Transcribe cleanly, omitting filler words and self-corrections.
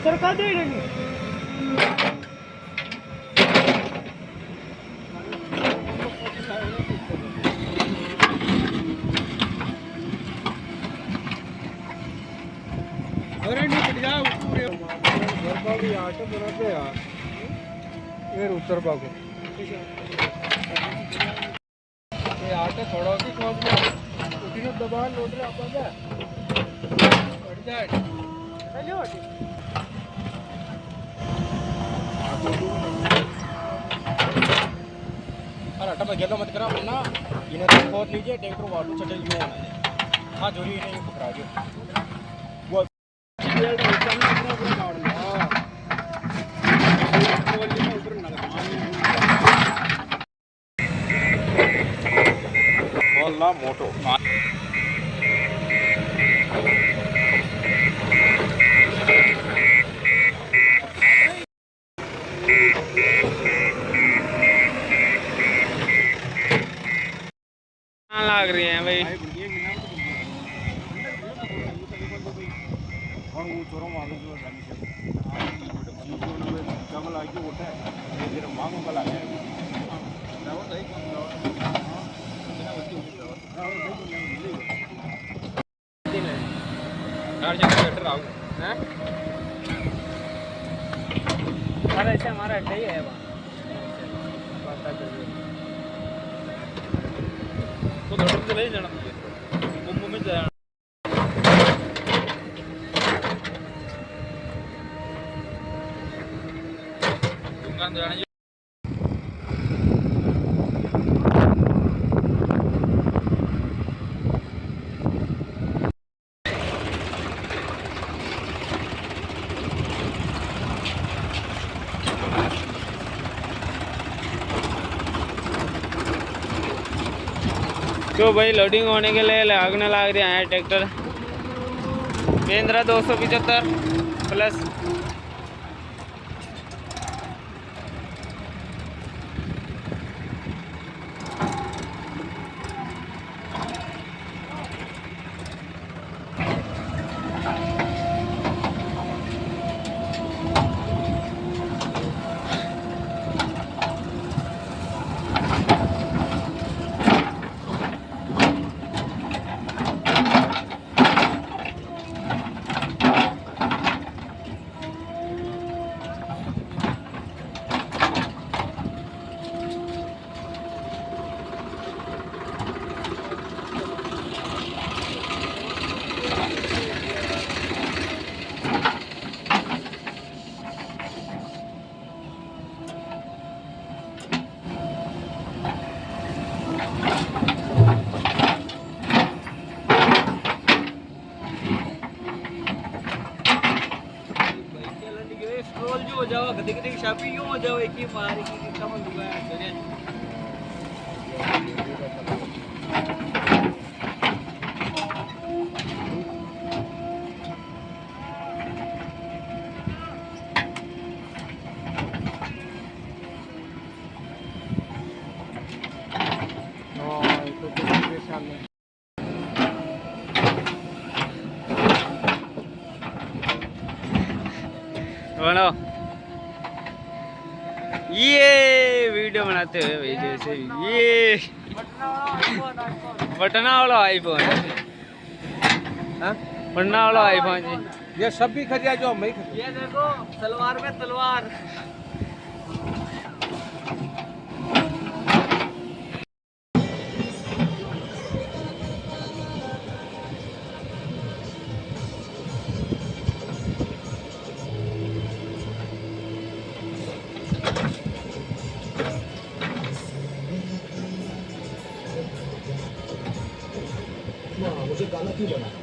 सरकार दे रही अरे नहीं पिट जाओ पूरे घर का भी आटे बनाते यार ये उत्तर बागो ये आटे थोड़ा भी कौन में उठीने दबा लोड रहा अपन का बढ़ जाए चलो अरे आटा बगैर मत करा वरना इन्हें तो बहुत लीजिए ट्रैक्टर वाटू चटे यूं होना है हाँ जोरी इन्हें यूं पकड़ा दियो वो बेल्ट ऊपर ना अपना पूरा काट लो हां कोली में ऊपर ना बोलना मोटो लाग रही हैं भाई और वो चोरों वालों जो जाने से जंगल आके उठा है फिर मांगों का लाया है ड्राइवर सही कौन ड्राइवर हां बिना वस्तु ड्राइवर दिन है यार जगह बेटर आओ हैं अरे ऐसे हमारा अड्डा ही है वहां पता चलिए तो डॉक्टर से नहीं जाना मुंबई में जाना दुकान जाना तो भाई लोडिंग होने के लिए लागने लग रहे हैं ट्रैक्टर महिंद्रा 275 प्लस हो जाओ गधे गधे की शापी यूं हो जाओ एक ही मार की कमल दुआ है ये वीडियो बनाते हुए वीडियो से ये बटना वाला आईफोन हाँ? बटना वाला आईफोन जी। ये सब भी खरीदा जो हम ही खरीदा। ये देखो तलवार में तलवार। मुझे गाना क्यों बना